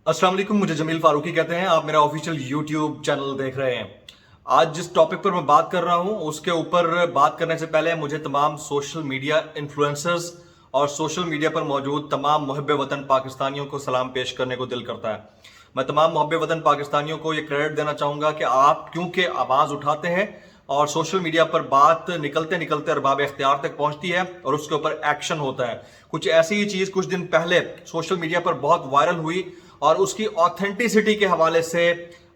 अस्सलाम वालेकुम, मुझे जमील फारूकी कहते हैं। आप मेरा ऑफिशियल यूट्यूब चैनल देख रहे हैं। आज जिस टॉपिक पर मैं बात कर रहा हूं उसके ऊपर बात करने से पहले मुझे तमाम सोशल मीडिया इन्फ्लुएंसर्स और सोशल मीडिया पर मौजूद तमाम मुहब्बे वतन पाकिस्तानियों को सलाम पेश करने को दिल करता है। मैं तमाम मुहब्बे वतन पाकिस्तानियों को ये क्रेडिट देना चाहूँगा कि आप क्योंकि आवाज़ उठाते हैं और सोशल मीडिया पर बात निकलते निकलते अरबाब इख्तियार तक पहुंचती है और उसके ऊपर एक्शन होता है। कुछ ऐसी ही चीज़ कुछ दिन पहले सोशल मीडिया पर बहुत वायरल हुई और उसकी ऑथेंटिसिटी के हवाले से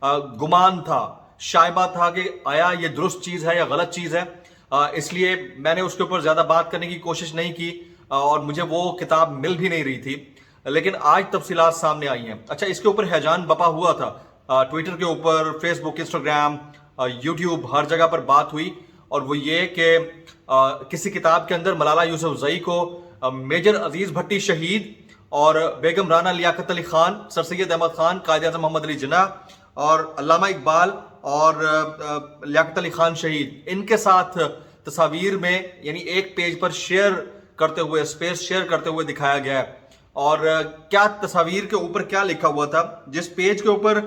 गुमान था, शायबा था कि आया ये दुरुस्त चीज़ है या गलत चीज़ है। इसलिए मैंने उसके ऊपर ज़्यादा बात करने की कोशिश नहीं की और मुझे वो किताब मिल भी नहीं रही थी, लेकिन आज तफसीलात सामने आई हैं। अच्छा, इसके ऊपर हैजान बपा हुआ था, ट्विटर के ऊपर, फेसबुक, इंस्टाग्राम, यूट्यूब, हर जगह पर बात हुई और वो ये कि किसी किताब के अंदर मलाला यूसुफजई को मेजर अजीज भट्टी शहीद और बेगम राना लियाकत अली खान, सर सैयद अहमद खान, कायद आज़म मोहम्मद अली जिन्ना और अल्लामा इकबाल और लियाकत अली खान शहीद, इनके साथ तस्वीर में यानी एक पेज पर शेयर करते हुए, स्पेस शेयर करते हुए दिखाया गया है। और क्या तस्वीर के ऊपर क्या लिखा हुआ था, जिस पेज के ऊपर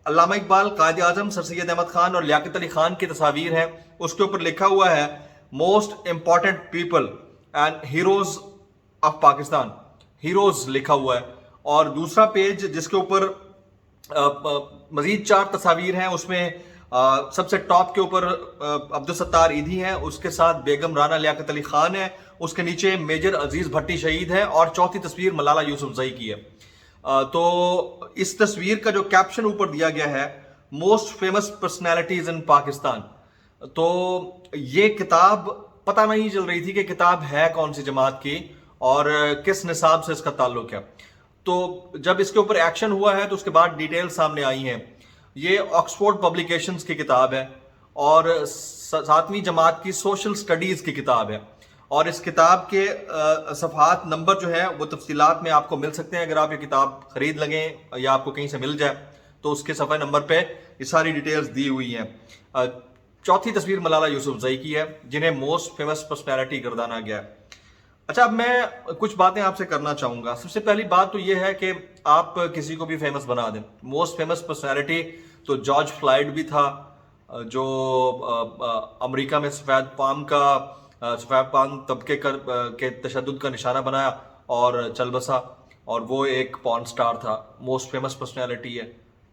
अल्लामा इकबाल, कायद आज़म, सर सैयद अहमद खान और लियाकत अली खान की तस्वीर है, उसके ऊपर लिखा हुआ है most important people and heroes of Pakistan, heroes लिखा हुआ है। और दूसरा पेज जिसके ऊपर मजीद 4 तस्वीर हैं, उसमें सबसे टॉप के ऊपर अब्दुल सत्तार ईदी है, उसके साथ बेगम राना लियाकत अली खान है, उसके नीचे मेजर अजीज भट्टी शहीद है और चौथी तस्वीर मलाला यूसुफजई की है। तो इस तस्वीर का जो कैप्शन ऊपर दिया गया है, मोस्ट फेमस पर्सनैलिटीज इन पाकिस्तान, तो ये किताब पता नहीं चल रही थी कि किताब है कौन सी जमात की और किस निसाब से इसका ताल्लुक है। तो जब इसके ऊपर एक्शन हुआ है तो उसके बाद डिटेल सामने आई हैं। ये ऑक्सफोर्ड पब्लिकेशंस की किताब है और 7वीं जमात की सोशल स्टडीज़ की किताब है और इस किताब के सफ़हात नंबर जो है वो तफसीलात में आपको मिल सकते हैं। अगर आप ये किताब ख़रीद लगें या आपको कहीं से मिल जाए तो उसके सफ़े नंबर पे ये सारी डिटेल्स दी हुई हैं। चौथी तस्वीर मलाला यूसुफजई की है, जिन्हें मोस्ट फेमस पर्सनैलिटी गर्दाना गया है। अच्छा, अब मैं कुछ बातें आपसे करना चाहूँगा। सबसे पहली बात तो ये है कि आप किसी को भी फेमस बना दें। मोस्ट फेमस पर्सनैलिटी तो जॉर्ज फ्लॉयड भी था, जो अमेरिका में सफ़ेद पाम तबके के तशद्दुद का निशाना बनाया और चल बसा, और वो एक पॉर्न स्टार था। मोस्ट फेमस पर्सनैलिटी है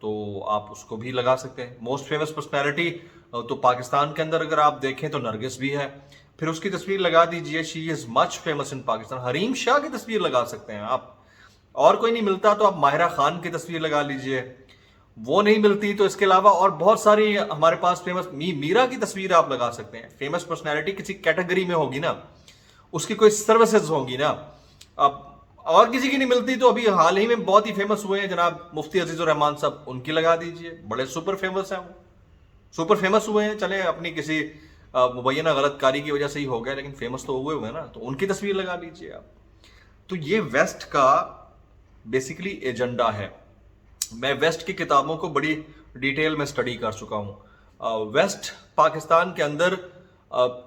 तो आप उसको भी लगा सकते हैं। मोस्ट फेमस पर्सनैलिटी तो पाकिस्तान के अंदर अगर आप देखें तो नरगिस भी है, फिर उसकी तस्वीर लगा दीजिए, she is much famous in Pakistan. Hareem Shah की तस्वीर लगा सकते हैं आप, और कोई नहीं मिलता तो आप माहिरा खान की तस्वीर लगा लीजिए, वो नहीं मिलती तो इसके अलावा और बहुत सारी हमारे पास फेमस मीरा की तस्वीर आप लगा सकते हैं। फेमस पर्सनैलिटी किसी कैटेगरी में होगी ना, उसकी कोई सर्विसेज होगी ना। अब और किसी की नहीं मिलती तो अभी हाल ही में बहुत ही फेमस हुए हैं जनाब मुफ्ती अजीजुर रहमान साहब, उनकी लगा दीजिए, बड़े सुपर फेमस हैं, वो सुपर फेमस हुए हैं। चले अपनी किसी मुबैना गलतकारी की वजह से ही हो गया, लेकिन फेमस तो हुए ना, तो उनकी तस्वीर लगा लीजिए आप। तो ये वेस्ट का बेसिकली एजेंडा है। मैं वेस्ट की किताबों को बड़ी डिटेल में स्टडी कर चुका हूँ। वेस्ट पाकिस्तान के अंदर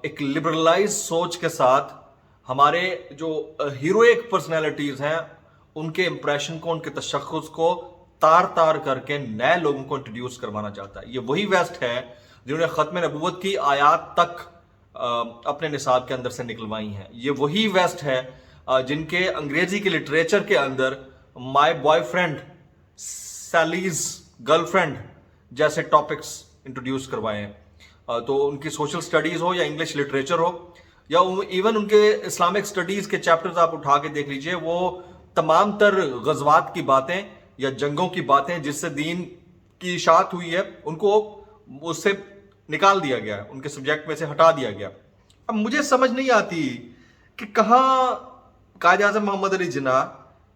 एक लिबरलाइज सोच के साथ हमारे जो हीरोइक पर्सनैलिटीज़ हैं उनके इंप्रेशन को, उनके तशख्खुस को तार तार करके नए लोगों को इंट्रोड्यूस करवाना चाहता है। ये वही वेस्ट है जिन्होंने ख़त्म नबूवत की आयात तक अपने निसाब के अंदर से निकलवाई हैं। ये वही वेस्ट है जिनके अंग्रेजी के लिटरेचर के अंदर माय बॉयफ्रेंड, सैलीज गर्लफ्रेंड जैसे टॉपिक्स इंट्रोड्यूस करवाए हैं। तो उनकी सोशल स्टडीज़ हो या इंग्लिश लिटरेचर हो या इवन उनके इस्लामिक स्टडीज़ के चैप्टर्स आप उठा के देख लीजिए, वो तमाम तर गज़वात की बातें या जंगों की बातें जिससे दीन की इशाअत हुई है, उनको उससे निकाल दिया गया, उनके सब्जेक्ट में से हटा दिया गया। अब मुझे समझ नहीं आती कि कहाँ कायद आज़म मोहम्मद अली जिन्ना,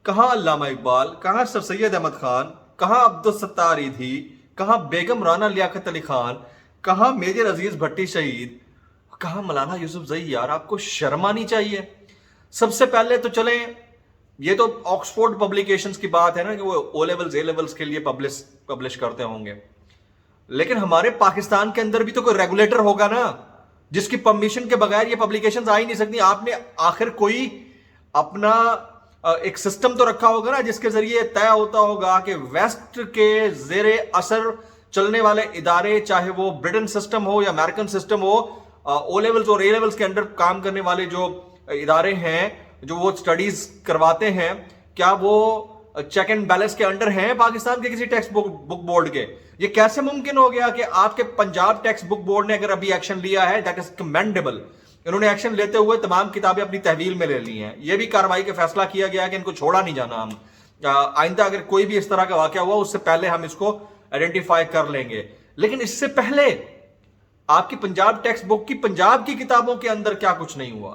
कहाँ अल्लामा इकबाल, कहाँ सर सैयद अहमद खान, कहाँ अब्दुल सत्तार ईदी, कहाँ बेगम राना लियाकत अली खान, कहाँ मेजर अजीज भट्टी शहीद, कहाँ मलाला यूसुफजई। यार, आपको शर्म आनी चाहिए। सबसे पहले तो चलें, ये तो ऑक्सफोर्ड पब्लिकेशंस की बात है ना कि वो ओ लेवल्स ए लेवल्स के लिए पब्लिश करते होंगे, लेकिन हमारे पाकिस्तान के अंदर भी तो कोई रेगुलेटर होगा ना, जिसकी परमिशन के बगैर ये पब्लिकेशंस आ ही नहीं सकती। आपने आखिर कोई अपना ایک سسٹم تو رکھا ہوگا نا جس کے ذریعے طے ہوتا ہوگا کہ ویسٹ کے زیر اثر چلنے والے ادارے، چاہے وہ برٹن سسٹم ہو یا امریکن سسٹم ہو، او لیولز اور اے لیولز کے انڈر کام کرنے والے جو ادارے ہیں جو وہ سٹڈیز کرواتے ہیں، کیا وہ چیک اینڈ بیلنس کے انڈر ہیں پاکستان کے کسی ٹیکسٹ بک بورڈ کے؟ یہ کیسے ممکن ہو گیا کہ آپ کے پنجاب ٹیکسٹ بک بورڈ نے اگر ابھی ایکشن لیا ہے، دیٹ از کمینڈیبل، انہوں نے ایکشن لیتے ہوئے تمام کتابیں اپنی تحویل میں لے لی ہیں، یہ بھی کارروائی کا فیصلہ کیا گیا کہ ان کو چھوڑا نہیں جانا، ہم آئندہ اگر کوئی بھی اس طرح کا واقعہ ہوا اس سے پہلے ہم اس کو آئیڈینٹیفائی کر لیں گے۔ لیکن اس سے پہلے آپ کی پنجاب ٹیکسٹ بک کی پنجاب کی کتابوں کے اندر کیا کچھ نہیں ہوا،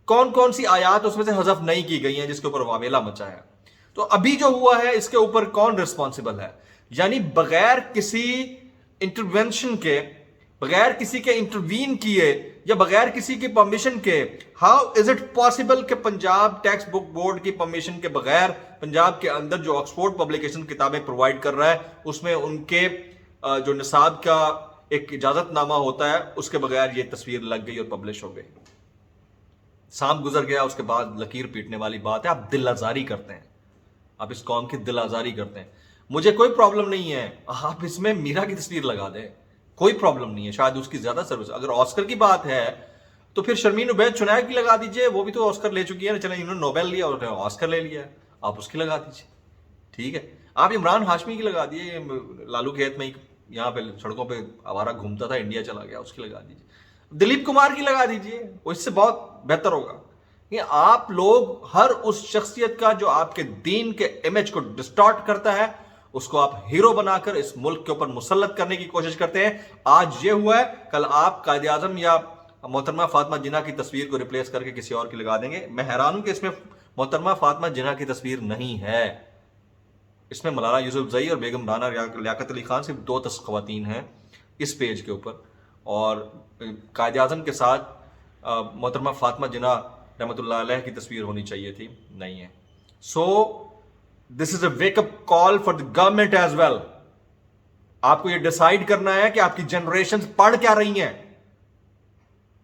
کون کون سی آیات اس میں سے حذف نہیں کی گئی ہیں جس کے اوپر واویلا مچا ہے؟ تو ابھی جو ہوا ہے اس کے اوپر کون ریسپانسبل ہے؟ یعنی بغیر کسی انٹروینشن کے، بغیر کسی کے انٹروین کیے یا بغیر کسی کی پرمیشن کے، ہاؤ از اٹ پاسبل کہ پنجاب ٹیکسٹ بک بورڈ کی پرمیشن کے بغیر پنجاب کے اندر جو آکسفورڈ پبلیکیشن کتابیں پرووائڈ کر رہا ہے اس میں ان کے جو نصاب کا ایک اجازت نامہ ہوتا ہے اس کے بغیر یہ تصویر لگ گئی اور پبلش ہو گئی؟ سام گزر گیا، اس کے بعد لکیر پیٹنے والی بات ہے۔ آپ دل آزاری کرتے ہیں، آپ اس قوم کی دل آزاری کرتے ہیں۔ مجھے کوئی پرابلم نہیں ہے آپ اس میں میرا کی تصویر لگا دیں، کوئی پرابلم نہیں ہے، شاید اس کی زیادہ سروس۔ اگر آسکر کی بات ہے تو پھر شرمین عبید چنائے کی لگا دیجئے، وہ بھی تو آسکر لے چکی ہے، چلیں انہوں نے نوبیل لیا اور آسکر لے لیا ہے، آپ اس کی لگا دیجئے، ٹھیک ہے۔ آپ عمران ہاشمی کی لگا دیجئے، لالو کھیت میں یہاں پہ سڑکوں پہ آوارہ گھومتا تھا، انڈیا چلا گیا، اس کی لگا دیجئے۔ دلیپ کمار کی لگا دیجئے، وہ اس سے بہت بہتر ہوگا۔ کہ آپ لوگ ہر اس شخصیت کا جو آپ کے دین کے امیج کو ڈسٹارٹ کرتا ہے اس کو آپ ہیرو بنا کر اس ملک کے اوپر مسلط کرنے کی کوشش کرتے ہیں۔ آج یہ ہوا ہے، کل آپ قائد اعظم یا محترمہ فاطمہ جناح کی تصویر کو ریپلیس کر کے کسی اور کی لگا دیں گے۔ میں حیران ہوں کہ اس میں محترمہ فاطمہ جناح کی تصویر نہیں ہے، اس میں مولانا یوسف زئی اور بیگم رانا لیاقت علی خان صرف 2 خواتین ہیں اس پیج کے اوپر، اور قائد اعظم کے ساتھ محترمہ فاطمہ جناح رحمۃ اللہ علیہ کی تصویر ہونی چاہیے تھی، نہیں ہے۔ So this is a wake up call for the government as well. آپ کو یہ ڈیسائیڈ کرنا ہے کہ آپ کی جنریشن پڑھ کیا رہی ہیں۔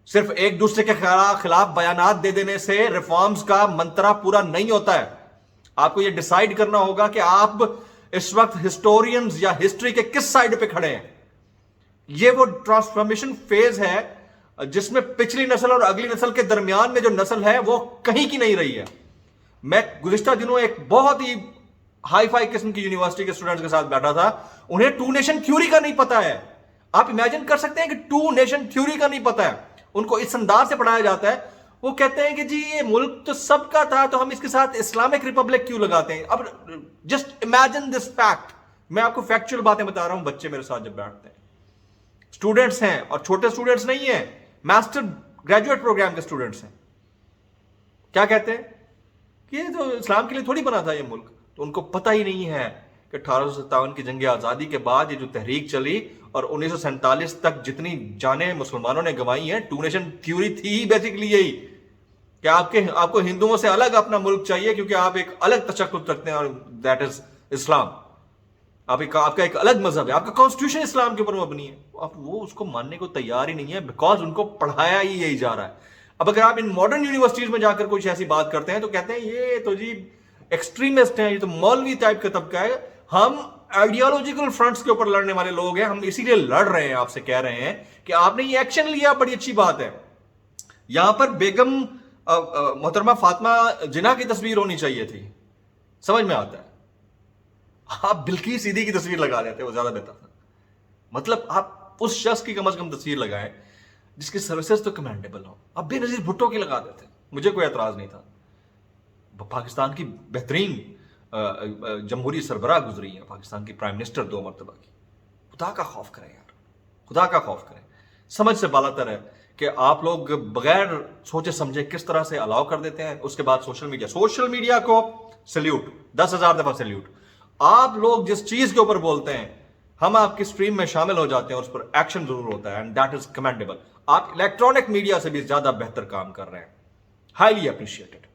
صرف ایک دوسرے کے خلاف بیانات دے دینے سے ریفارمز کا منترا پورا نہیں ہوتا ہے۔ آپ کو یہ ڈیسائیڈ کرنا ہوگا کہ آپ اس وقت ہسٹورینز یا ہسٹری کے کس سائیڈ پہ کھڑے ہیں۔ یہ وہ ٹرانسفارمیشن فیز ہے جس میں پچھلی نسل اور اگلی نسل کے درمیان میں جو نسل ہے وہ کہیں کی نہیں رہی ہے۔ میں گزشتہ دنوں ایک بہت ہی ہائی فائی قسم کی یونیورسٹی کے اسٹوڈنٹس کے ساتھ بیٹھا تھا، انہیں 2 نیشن تھیوری کا نہیں پتا ہے۔ آپ امیجن کر سکتے ہیں کہ 2 نیشن تھیوری کا نہیں پتا ہے، ان کو اس انداز سے پڑھایا جاتا ہے۔ وہ کہتے ہیں کہ جی یہ ملک تو سب کا تھا تو ہم اس کے ساتھ اسلامک ریپبلک کیوں لگاتے ہیں؟ اب جسٹ امیجن دس فیکٹ، میں آپ کو فیکچوئل باتیں بتا رہا ہوں۔ بچے میرے ساتھ جب بیٹھتے ہیں، اسٹوڈنٹس ہیں، اور چھوٹے اسٹوڈنٹس نہیں ہیں، ماسٹر گریجویٹ پروگرام کے اسٹوڈنٹس ہیں، کیا کہتے ہیں کہ یہ تو اسلام کے لیے تھوڑی بنا تھا یہ ملک۔ تو ان کو پتہ ہی نہیں ہے کہ 1857 کی جنگ آزادی کے بعد یہ جو تحریک چلی اور 1947 تک جتنی جانیں مسلمانوں نے گنوائی ہیں، 2 نیشن تھیوری تھی ہی بیسیکلی یہی کہ آپ کو ہندوؤں سے الگ اپنا ملک چاہیے کیونکہ آپ ایک الگ تشکل رکھتے ہیں، اور دیٹ از اسلام۔ آپ کا ایک الگ مذہب ہے، آپ کا کانسٹیٹیوشن اسلام کے اوپر مبنی ہے۔ آپ وہ اس کو ماننے کو تیار ہی نہیں ہے، بیکاز ان کو پڑھایا ہی یہی جا رہا ہے۔ اب اگر آپ ان ماڈرن یونیورسٹیز میں جا کر کچھ ایسی بات کرتے ہیں تو کہتے ہیں یہ تو جی ایکسٹریمسٹ ہیں، یہ تو مولوی ٹائپ کا طبقہ ہے۔ ہم آئیڈیالوجیکل فرنٹس کے اوپر لڑنے والے لوگ ہیں، ہم اسی لیے لڑ رہے ہیں، آپ سے کہہ رہے ہیں کہ آپ نے یہ ایکشن لیا، بڑی اچھی بات ہے۔ یہاں پر بیگم محترمہ فاطمہ جناح کی تصویر ہونی چاہیے تھی، سمجھ میں آتا ہے۔ آپ بلقیس سیدھی کی تصویر لگا دیتے، وہ زیادہ بہتر تھا۔ مطلب آپ اس شخص کی کم از کم تصویر لگائیں جس کی سروسز تو کمینڈیبل ہوں۔ آپ بے نظیر بھٹو کی لگا دیتے، مجھے کوئی اعتراض نہیں تھا۔ پاکستان کی بہترین جمہوری سربراہ گزری ہیں، پاکستان کی پرائم منسٹر 2 مرتبہ کی۔ خدا کا خوف کریں یار، خدا کا خوف کریں۔ سمجھ سے بالاتر ہے کہ آپ لوگ بغیر سوچے سمجھے کس طرح سے الاؤ کر دیتے ہیں۔ اس کے بعد سوشل میڈیا کو سلیوٹ، 10,000 دفعہ سلیوٹ۔ آپ لوگ جس چیز کے اوپر بولتے ہیں ہم آپ کی سٹریم میں شامل ہو جاتے ہیں، اس پر ایکشن ضرور ہوتا ہے، اینڈ دیٹ از کمینڈیبل۔ آپ الیکٹرانک میڈیا سے بھی زیادہ بہتر کام کر رہے ہیں، ہائیلی اپریشیٹڈ۔